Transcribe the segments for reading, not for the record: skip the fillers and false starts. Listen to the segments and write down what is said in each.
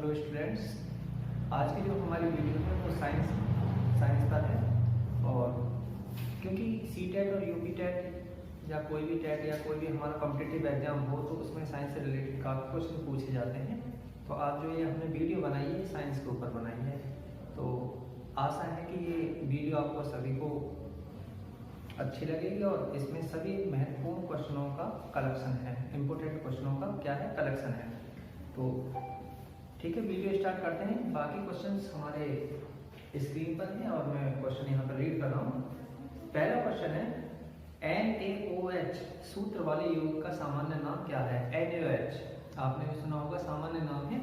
Hello students, आज की जो हमारी वीडियो है वो साइंस पर है। और क्योंकि सी टेट और यूपी टेट या कोई भी टेट या कोई भी हमारा कॉम्पिटिटिव एग्जाम हो तो उसमें साइंस से रिलेटेड काफ़ी क्वेश्चन पूछे जाते हैं। तो आज जो ये हमने वीडियो बनाई है साइंस के ऊपर बनाई है, तो आशा है कि ये वीडियो आपको सभी को अच्छी लगेगी और इसमें सभी महत्वपूर्ण क्वेश्चनों का कलेक्शन है, इम्पोर्टेंट क्वेश्चनों का क्या है कलेक्शन है। तो ठीक है, वीडियो स्टार्ट करते हैं। बाकी क्वेश्चंस हमारे स्क्रीन पर हैं और मैं क्वेश्चन यहाँ पर रीड कर रहा हूँ। पहला क्वेश्चन है NaOH सूत्र वाले यौगिक का सामान्य नाम क्या है? NaOH आपने भी सुना होगा, सामान्य नाम है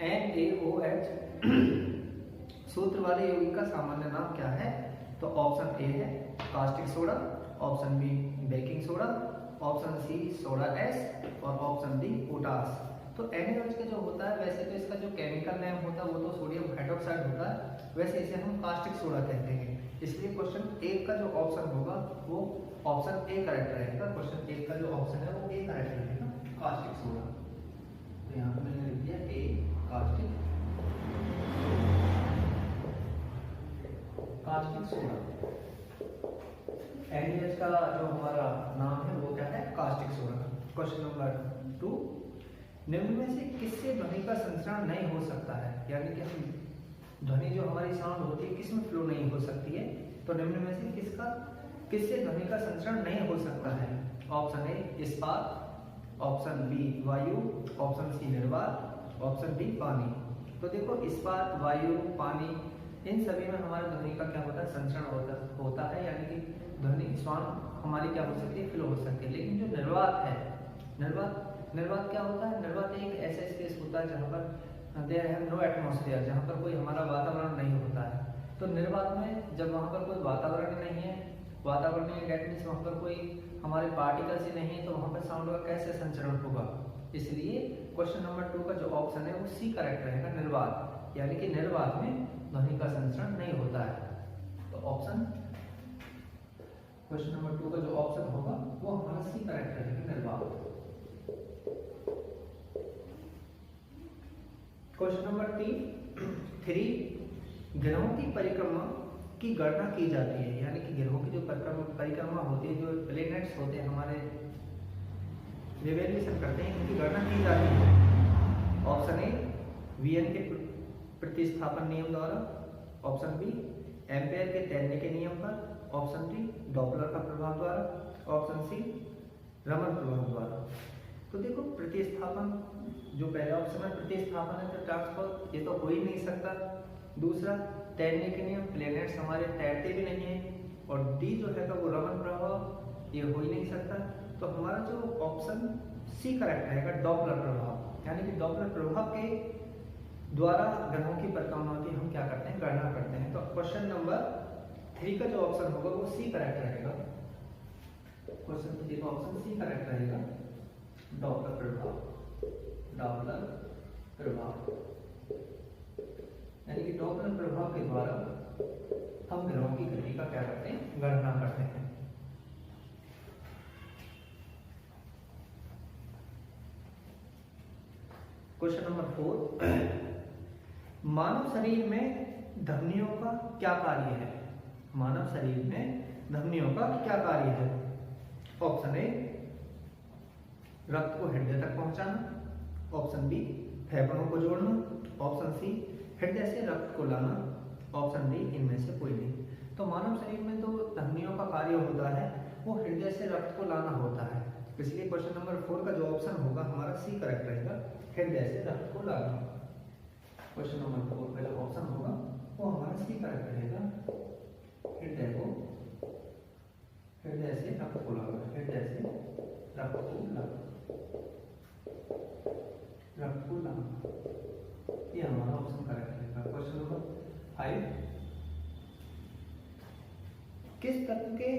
NaOH। सूत्र वाले यौगिक का सामान्य नाम क्या है? तो ऑप्शन ए है caustic soda, option B baking soda, option C soda ash और ऑप्शन डी पोटास। तो NaOH का जो होता है, वैसे तो इसका जो केमिकल नेम होता है वो तो सोडियम हाइड्रोक्साइड होता है, वैसे इसे हम कास्टिक सोडा कहते हैं। इसलिए क्वेश्चन एक का जो ऑप्शन होगा वो ऑप्शन ए करेक्ट रहेगा। क्वेश्चन एक का जो ऑप्शन है वो ए करेक्ट रहेगा, कास्टिक सोडा। तो यहाँ पे मैंने लिख दिया ए कास्टिक सोडा। NaOH का जो हमारा नाम है वो क्या है? Caustic soda. क्वेश्चन नंबर 2, निम्न में से किससे ध्वनि का संचरण नहीं हो सकता है? यानी कि हम ध्वनि जो हमारी साउंड होती है किसमें फ्लो नहीं हो सकती है? तो निम्न में से किससे ध्वनि का संचरण नहीं हो सकता है? ऑप्शन ए इस्पात, ऑप्शन बी वायु, ऑप्शन सी निर्वात, ऑप्शन डी पानी। तो देखो, इस्पात, वायु, पानी, इन सभी में हमारे ध्वनि का क्या होता है? संचरण होता है, यानी कि ध्वनि साउंड हमारी क्या हो सकती है? फ्लो हो सकती है। लेकिन जो निर्वात है, निर्वात क्या होता है? निर्वात एक ऐसा स्पेस होता है जहाँ पर देयर है नो एटमॉस्फेयर, जहाँ पर कोई हमारा वातावरण नहीं होता है। तो निर्वात में जब वहाँ पर कोई वातावरण नहीं है, डेट मीन्स वहाँ पर कोई हमारे पार्टिकल्स ही नहीं है, तो वहाँ पर साउंड का कैसे संचरण होगा? इसलिए क्वेश्चन नंबर 2 का जो ऑप्शन है वो सी करेक्ट रहेगा, निर्वात। यानी कि निर्वात में ध्वनि का संचरण नहीं होता है। तो ऑप्शन क्वेश्चन नंबर 2 का जो ऑप्शन होगा वो हमारा सी करेक्ट रहेगा, निर्वात। क्वेश्चन नंबर 3, ग्रहों की परिक्रमा की गणना की जाती है। यानी कि ग्रहों की जो परिक्रमा होती है, जो प्लेनेट्स होते हैं हमारे रिवोल्यूशन करते हैं, इनकी गणना की जाती है। ऑप्शन ए वीएन के प्रतिस्थापन नियम द्वारा, ऑप्शन बी एम्पेयर के तैरने के नियम पर, ऑप्शन डी डॉपलर का प्रभाव द्वारा, ऑप्शन सी रमन प्रभाव द्वारा। तो देखो, प्रतिस्थापन जो पहला ऑप्शन है प्रतिस्थापन है, तो ट्रांसफर ये तो हो ही नहीं सकता। दूसरा तैरने के नियम, प्लेनेट्स हमारे तैरते भी नहीं है। और डी जो है वो रमन प्रभाव, ये हो ही नहीं सकता। तो हमारा जो ऑप्शन सी करेक्ट रहेगा, डॉपलर प्रभाव। यानी कि डॉपलर प्रभाव के द्वारा ग्रहों की परिक्रमा की हम क्या करते हैं? गणना करते हैं। तो क्वेश्चन नंबर 3 का जो ऑप्शन होगा वो सी करेक्ट रहेगा। क्वेश्चन 3 का ऑप्शन सी करेक्ट रहेगा, डॉपलर प्रभाव। यानी कि डॉपलर प्रभाव के द्वारा हम ग्रहों की गति का क्या करते हैं? गणना करते हैं। क्वेश्चन नंबर 4, मानव शरीर में धमनियों का क्या कार्य है? मानव शरीर में धमनियों का क्या कार्य है? ऑप्शन ए रक्त को हृदय तक पहुंचाना, ऑप्शन बी फेफड़ों को जोड़ना, ऑप्शन सी हृदय से रक्त को लाना, ऑप्शन डी इनमें से कोई नहीं। तो मानव शरीर में तो धमनियों का कार्य होता है वो हृदय से रक्त को लाना होता है। इसलिए क्वेश्चन नंबर 4 का जो ऑप्शन होगा हमारा सी करेक्ट रहेगा, हृदय से रक्त को लाना। क्वेश्चन नंबर 4 का जो ऑप्शन होगा वो हमारा सी करेक्ट रहेगा, हृदय से रक्त को लाना, हृदय से रक्त को लाना, ये हमारा ऑप्शन करेक्ट रहेगा। क्वेश्चन नंबर 5, किस तत्व के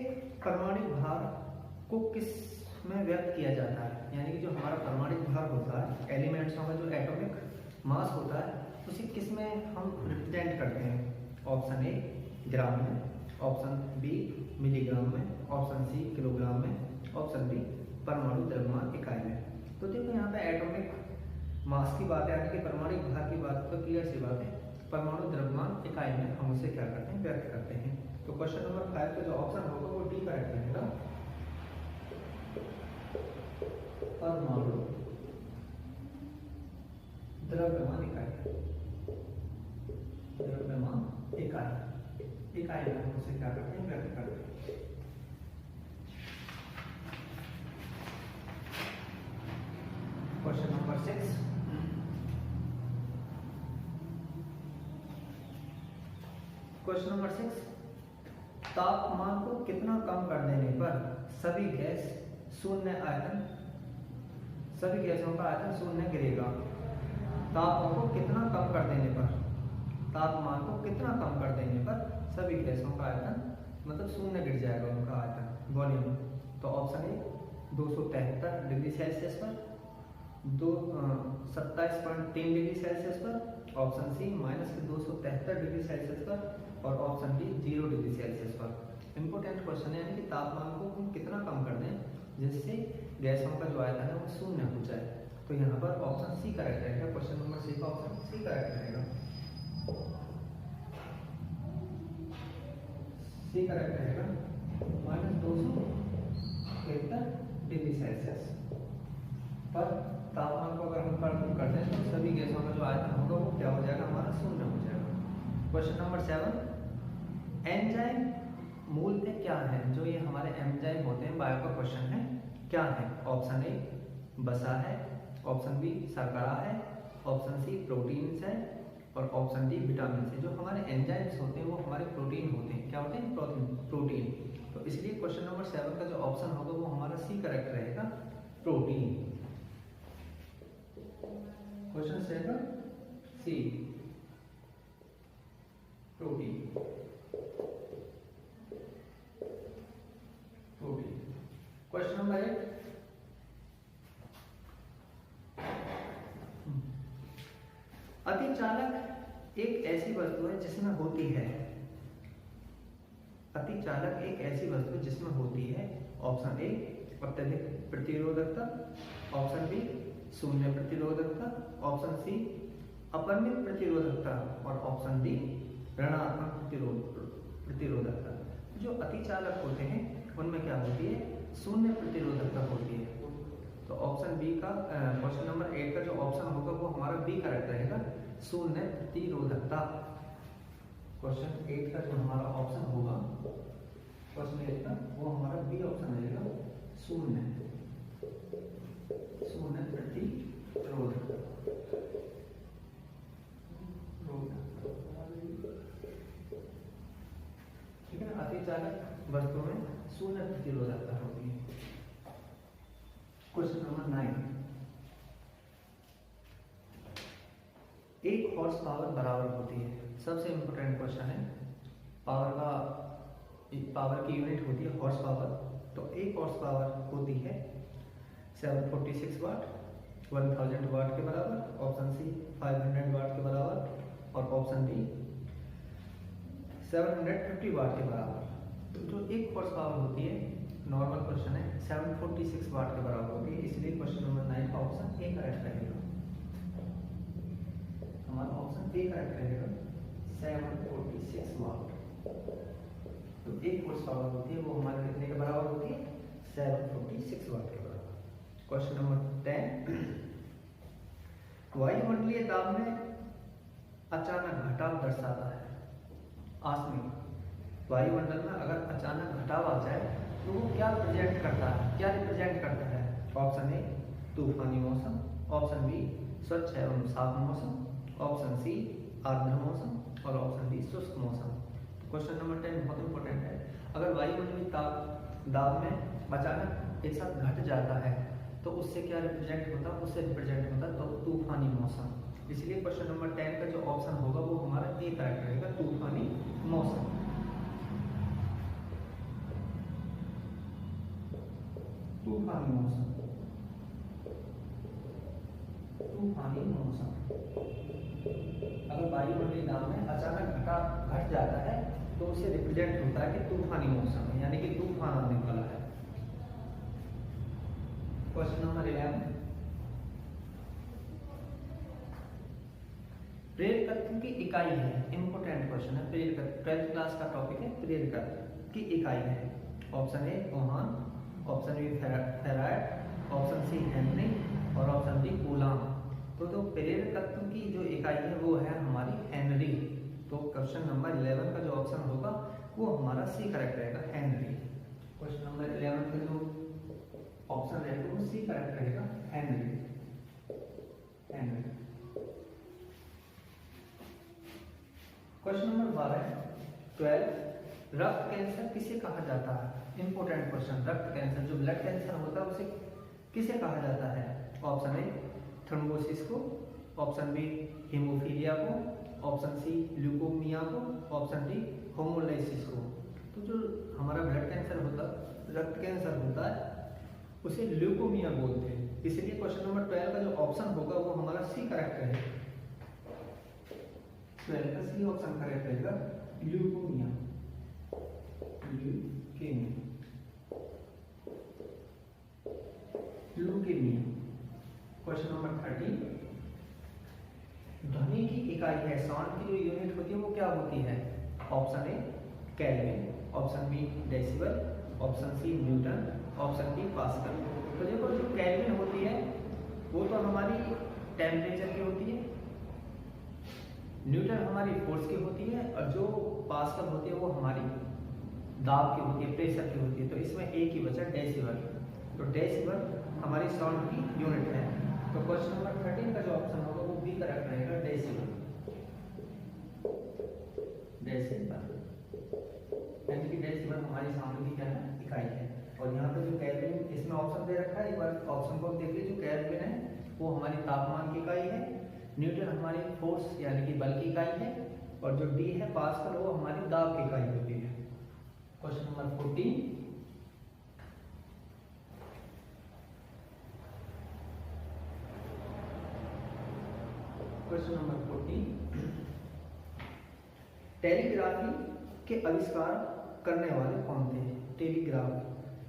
परमाणु भार को किस में व्यक्त किया जाता है? यानी कि जो हमारा परमाणु भार होता है, एलिमेंट्सों का जो एटॉमिक मास होता है, उसे किस में हम रिप्रेजेंट करते हैं? ऑप्शन ए ग्राम में, ऑप्शन बी मिलीग्राम में, ऑप्शन सी किलोग्राम में, ऑप्शन डी परमाणु द्रव्यमान इकाई में। तो देखो, यहाँ पे एटॉमिक मास की बात है, यानी कि परमाणु भार की बात तो क्लियर सी बात है, परमाणु द्रव्यमान इकाई में हम उसे क्या करते हैं, व्यक्त करते हैं। तो क्वेश्चन नंबर 5 का जो ऑप्शन होगा वो डी करेक्ट रहेगा, परमाणु द्रव्यमान इकाई, द्रव्यमान इकाई, इकाई में हम उसे क्या करते हैं, व्यक्त करते हैं। क्वेश्चन नंबर 6, क्वेश्चन नंबर 6, तापमान को कितना कम कर देने पर सभी गैस शून्य आयतन, सभी गैसों का आयतन शून्य गिरेगा। तापमान को कितना कम कर देने पर, तापमान को कितना कम कर देने पर सभी गैसों का आयतन मतलब शून्य गिर जाएगा, उनका आयतन, वॉल्यूम। तो ऑप्शन ए 273 डिग्री सेल्सियस पर, 27.3 डिग्री सेल्सियस पर, ऑप्शन सी -273 डिग्री सेल्सियस पर, और ऑप्शन डी 0 डिग्री सेल्सियस पर। इंपोर्टेंट क्वेश्चन है, यानी कि तापमान को हम कितना कम कर दें जिससे गैसों का जो आयतन है वो शून्य हो जाए। तो यहाँ पर ऑप्शन सी करेक्ट रहेगा, क्वेश्चन नंबर सी का ऑप्शन सी करेक्ट रहेगा, सी करेक्ट रहेगा, -273 डिग्री सेल्सियस पर तापमान को अगर हम कम कर दें तो सभी गैसों का जो आयतन होगा वो क्या हो जाएगा, हमारा शून्य हो जाएगा। क्वेश्चन नंबर 7, एंजाइम मूलतः क्या है, जो ये हमारे एंजाइम होते हैं, बायो का क्वेश्चन है, क्या है। ऑप्शन ए वसा है, ऑप्शन बी शर्करा है, ऑप्शन सी प्रोटीन्स है, और ऑप्शन डी विटामिन है। जो हमारे एंजाइम्स होते हैं वो हमारे प्रोटीन होते हैं, क्या होते हैं, प्रोटीन। तो इसलिए क्वेश्चन नंबर 7 का जो ऑप्शन होगा वो हमारा सी करेक्ट रहेगा, प्रोटीन। क्वेश्चन 7 सी, प्रोटीन, प्रोटीन। क्वेश्चन नंबर 8, अतिचालक एक ऐसी वस्तु है जिसमें होती है, अतिचालक एक ऐसी वस्तु जिसमें होती है, ऑप्शन ए अत्यधिक प्रतिरोधकता, ऑप्शन बी शून्य प्रतिरोधकता, ऑप्शन सी अपरिमित प्रतिरोधकता, और ऑप्शन डी ऋणात्मक प्रतिरोधकता। जो अतिचालक होते हैं उनमें क्या होती है, शून्य प्रतिरोधकता होती है। तो ऑप्शन बी का क्वेश्चन नंबर 8 का जो ऑप्शन होगा वो हमारा बी करेक्ट रहेगा, शून्य प्रतिरोधकता। क्वेश्चन 8 का जो हमारा ऑप्शन होगा, क्वेश्चन 8 का वो हमारा बी ऑप्शन रहेगा, शून्य प्रतिरोधकता। ठीक है ना, अतिचालक वस्तुओं में शून्य प्रतिरोधकता होती है। क्वेश्चन नंबर 9, एक हॉर्स पावर बराबर होती है, सबसे इंपोर्टेंट क्वेश्चन है। पावर की यूनिट होती है हॉर्स पावर। तो एक हॉर्स पावर होती है 746 वाट, 1000 वाट के बराबर, ऑप्शन सी 500 वाट के बराबर, और ऑप्शन डी 750 वाट के बराबर। तो जो एक हॉर्स पावर होती है, नॉर्मल क्वेश्चन है, 746 वाट के बराबर होगी, इसलिए क्वेश्चन नंबर 9 का ऑप्शन ए करेक्ट रहेगा, हमारा ऑप्शन ए करेक्ट रहेगा, 746 वाट। तो एक हॉर्स पावर होती है वो हमारे कितने के बराबर होती है, 746 वाट के बराबर। क्वेश्चन नंबर 10, वायुमंडलीय दाब में अचानक घटाव दर्शाता है। आसमी वायुमंडल में अगर अचानक घटाव आ जाए तो वो क्या प्रेजेंट करता है, क्या रिप्रेजेंट करता है। ऑप्शन ए तूफानी मौसम, ऑप्शन बी स्वच्छ एवं साफ मौसम, ऑप्शन सी आर्द्र मौसम, और ऑप्शन डी शुष्क मौसम। तो क्वेश्चन नंबर 10 बहुत इंपॉर्टेंट है। अगर वायुमंडलीय दाब में अचानक एक साथ घट जाता है तो उससे क्या रिप्रेजेंट होता है, उससे रिप्रेजेंट होता है तो तूफानी मौसम। इसलिए क्वेश्चन नंबर 10 का जो ऑप्शन होगा वो हमारा ए करेक्ट रहेगा, तूफानी मौसम। तूफानी मौसम, तूफानी मौसम। अगर वायुमंडलीय दाब में अचानक घट जाता है तो उसे रिप्रेजेंट होता है कि तूफानी मौसम है, यानी कि तूफान आने वाला है। क्वेश्चन नंबर 11, प्रेरक तत्व की इकाई है, इंपोर्टेंट क्वेश्चन है। प्रेरक 12th क्लास का टॉपिक है, प्रेरक की इकाई है। Option A ohm, option B farad, option C henry और ऑप्शन डी कूलम। तो प्रेरक तत्व की जो इकाई है वो है हमारी हेनरी। तो क्वेश्चन नंबर 11 का जो ऑप्शन होगा वो हमारा सी करेक्ट रहेगा, हेनरी। क्वेश्चन नंबर 11 का जो ऑप्शन रहेगा वो सी करेक्ट रहेगा, हेनरी। क्वेश्चन नंबर 12 रक्त कैंसर किसे कहा जाता है? Important question. रक्त कैंसर जो ब्लड कैंसर होता है उसे किसे कहा जाता है? ऑप्शन ए थ्रोम्बोसिस को, ऑप्शन बी हीमोफीलिया को, ऑप्शन सी ल्यूकोमिया को, ऑप्शन डी होमोलाइसिस को। तो जो हमारा ब्लड कैंसर होता है, रक्त कैंसर होता है, उसे ल्यूकोमिया बोलते हैं। इसलिए क्वेश्चन नंबर 12 का जो ऑप्शन होगा वो हमारा सी करेक्ट है। 12 का सी ऑप्शन करेक्ट रहेगा, ल्यूकोमिया। ल्यूकेमिया। क्वेश्चन नंबर 13 ध्वनि की इकाई है, साउंड की जो यूनिट होती है वो क्या होती है? Option A kelvin, option B decibel, option C Newton, option D pascal. तो देखो जो केल्विन होती है वो तो हमारी टेम्परेचर की होती है, न्यूटन हमारी फोर्स की होती है, और जो पास्कल होती है वो हमारी दाब की होती है, प्रेशर की होती है। तो इसमें एक ही बचा डेसिबल। तो डेसिबल हमारी साउंड की यूनिट है। तो क्वेश्चन नंबर 13 का जो ऑप्शन होगा वो बी करेक्ट रहेगा, डेसिबल। यानी कि डेसिबल हमारी साउंड की क्या है? इकाई है। और यहाँ पे जो केल्विन इसमें ऑप्शन दे रखा है, एक बार ऑप्शन को देख लीजिए। जो केल्विन है वो हमारी तापमान की इकाई है, न्यूटन हमारी फोर्स यानी कि बल की इकाई है, और जो डी है पास्कल वो हमारी दाब की इकाई होती है। Question number 14 question number 14 telegraphy के आविष्कार करने वाले कौन थे? टेलीग्राफ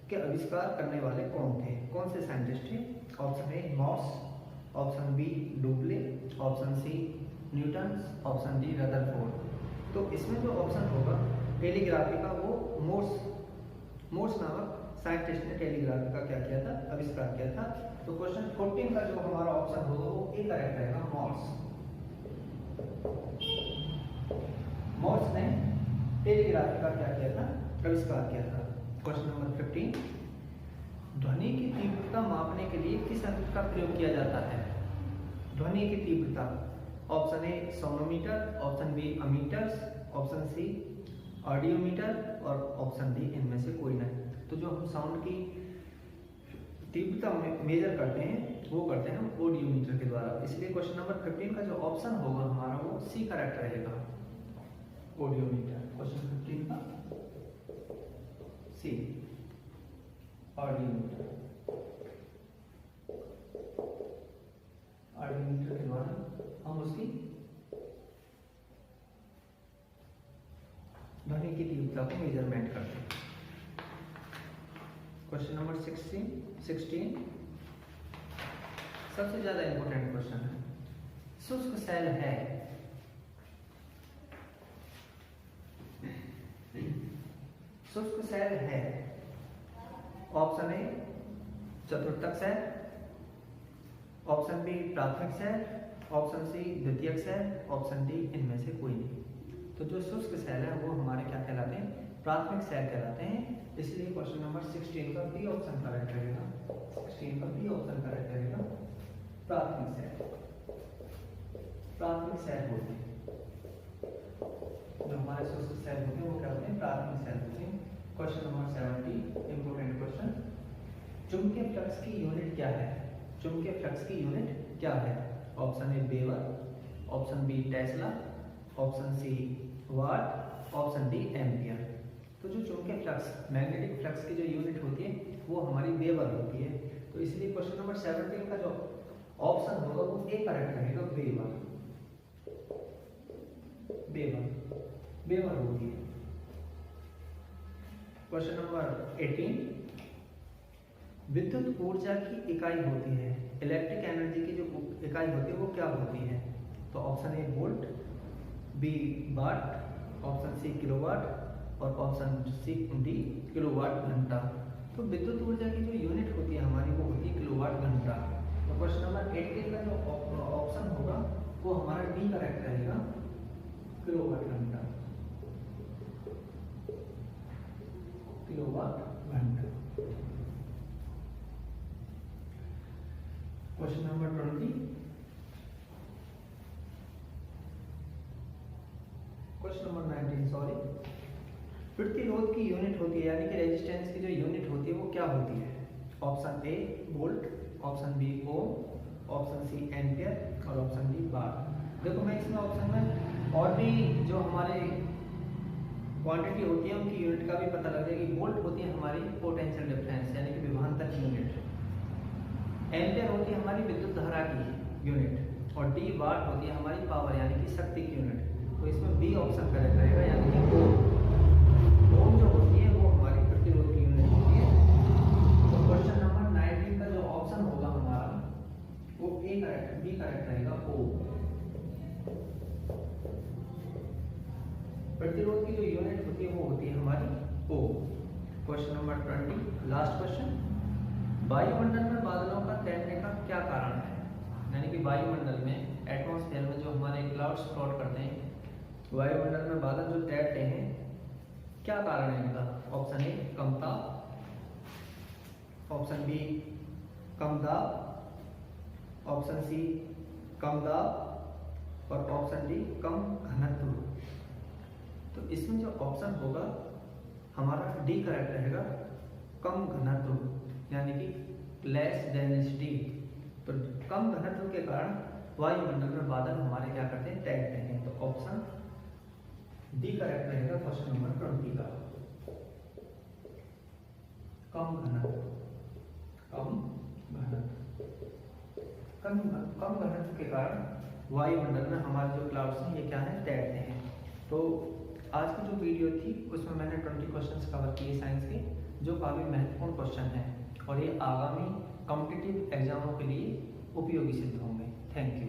के आविष्कार करने वाले कौन थे? कौन से साइंटिस्ट थे? Option A Morse, option B डुबले, option C Newton, option D Rutherford. तो इसमें जो ऑप्शन होगा टेलीग्राफी का वो मोर्स नामक साइंटिस्ट ने टेलीग्राफी का क्या किया था? आविष्कार किया था। तो क्वेश्चन 14 का जो हमारा ऑप्शन होगा वो ए करेक्ट रहेगा, मॉर्स। मॉर्स ने टेलीग्राफी का क्या किया था? आविष्कार किया था। क्वेश्चन नंबर 15 ध्वनि की तीव्रता मापने के लिए किस यंत्र का प्रयोग किया जाता है? ध्वनि की तीव्रता। Option A sonometer, option B ammeters, option C audiometer और ऑप्शन डी इनमें से कोई नहीं। तो जो हम साउंड की तीव्रता मेजर करते हैं वो करते हैं हम ऑडियोमीटर के द्वारा। इसलिए क्वेश्चन नंबर 15 का जो ऑप्शन होगा हमारा वो सी करेक्ट रहेगा, ऑडियोमीटर। क्वेश्चन 15 का सी, ऑडियोमीटर। ऑडियोमीटर के द्वारा हम उसकी ध्वनि की तीव्रता को मेजरमेंट करते हैं। क्वेश्चन नंबर 16 सबसे ज्यादा इंपॉर्टेंट क्वेश्चन है। शुष्क सेल है, शुष्क सेल है। ऑप्शन ए चतुर्थक सेल, ऑप्शन बी प्राथमिक सेल, ऑप्शन सी द्वितीयक सेल, ऑप्शन डी इनमें से कोई नहीं। तो जो शुष्क सेल है वो हमारे क्या कहलाते हैं? प्राथमिक सेल कहलाते हैं। इसलिए क्वेश्चन नंबर 16 का बी ऑप्शन करेक्ट रहेगा, 16 का बी ऑप्शन करेक्ट रहेगा, प्राथमिक सेल। प्राथमिक सेल होते हैं जो हमारे शुष्क सेल होते हैं वो क्या होते हैं? प्राथमिक सेल होते हैं। क्वेश्चन नंबर 17 इंपोर्टेंट क्वेश्चन चुंबकीय फ्लक्स की यूनिट क्या है? चुंबकीय फ्लक्स की यूनिट क्या है? Option A weber, option B tesla, option C watt, option D ampere. तो जो चुंबकीय फ्लक्स, मैग्नेटिक फ्लक्स की जो यूनिट होती है वो हमारी वेबर होती है। तो इसलिए क्वेश्चन नंबर 17 का जो ऑप्शन होगा वो ए करेक्ट रहेगा, वेबर। वेबर, वेबर होती है। क्वेश्चन नंबर 18 विद्युत ऊर्जा की इकाई होती है, इलेक्ट्रिक एनर्जी की जो इकाई होती है वो क्या होती है? तो option A volt, B watt, option C kilowatt और ऑप्शन डी किलोवाट घंटा। तो विद्युत ऊर्जा की जो यूनिट होती है हमारी वो होती है किलोवाट घंटा। तो क्वेश्चन नंबर 18 का जो ऑप्शन होगा वो हमारा डी करेक्ट रहेगा, किलोवाट घंटा, किलोवाट घंटा। Question number 20, question number 19 sorry. प्रतिरोध की यूनिट होती है यानी कि रेजिस्टेंस की जो यूनिट होती है वो क्या होती है? Option A volt, option B ohm, option C ampere और ऑप्शन डी वाट। देखो मैं इसमें ऑप्शन में और भी जो हमारे क्वांटिटी होती है उनकी यूनिट का भी पता लग जाएगी। वोल्ट होती है हमारी पोटेंशियल डिफरेंस यानी कि विभवांतर की यूनिट, एम्पियर होती है हमारी विद्युत धारा की यूनिट और डी वाट होती है हमारी पावर यानी कि शक्ति की यूनिट। तो इसमें बी ऑप्शन करेक्ट रहेगा यानी कि ओम जो होती है वो हमारी प्रतिरोध की यूनिट होती है। तो क्वेश्चन नंबर 19 का जो ऑप्शन होगा हमारा वो ए करेक्ट, बी करेक्ट रहेगा ओम। प्रतिरोध की जो यूनिट होती है वो होती है हमारी ओम। Question number 20 last question. वायुमंडल में बादलों का तैरने का क्या कारण है? यानी कि वायुमंडल में एटमॉस्फेयर में जो हमारे क्लाउड्स फ्लोट करते हैं, वायुमंडल में बादल जो तैरते हैं क्या कारण है इनका? ऑप्शन ए कम ताप, ऑप्शन बी कम दाब, ऑप्शन सी कम दाब और ऑप्शन डी कम घनत्व। तो इसमें जो ऑप्शन होगा हमारा डी करेक्ट रहेगा, कम घनत्व यानी कि लेस डेंसिटी। तो कम घनत्व के कारण वायुमंडल में बादल हमारे क्या करते हैं? तैरते हैं। तो ऑप्शन डी करेक्ट रहेगा क्वेश्चन नंबर 20 का, कम घनत्व, कम घनत्व के कारण वायुमंडल में हमारे जो क्लाउड्स हैं ये क्या है? तैरते हैं। तो आज की जो वीडियो थी उसमें मैंने 20 क्वेश्चंस कवर किए साइंस के, जो काफ़ी महत्वपूर्ण क्वेश्चन हैं और ये आगामी कॉम्पिटिटिव एग्जामों के लिए उपयोगी सिद्ध होंगे। Thank you.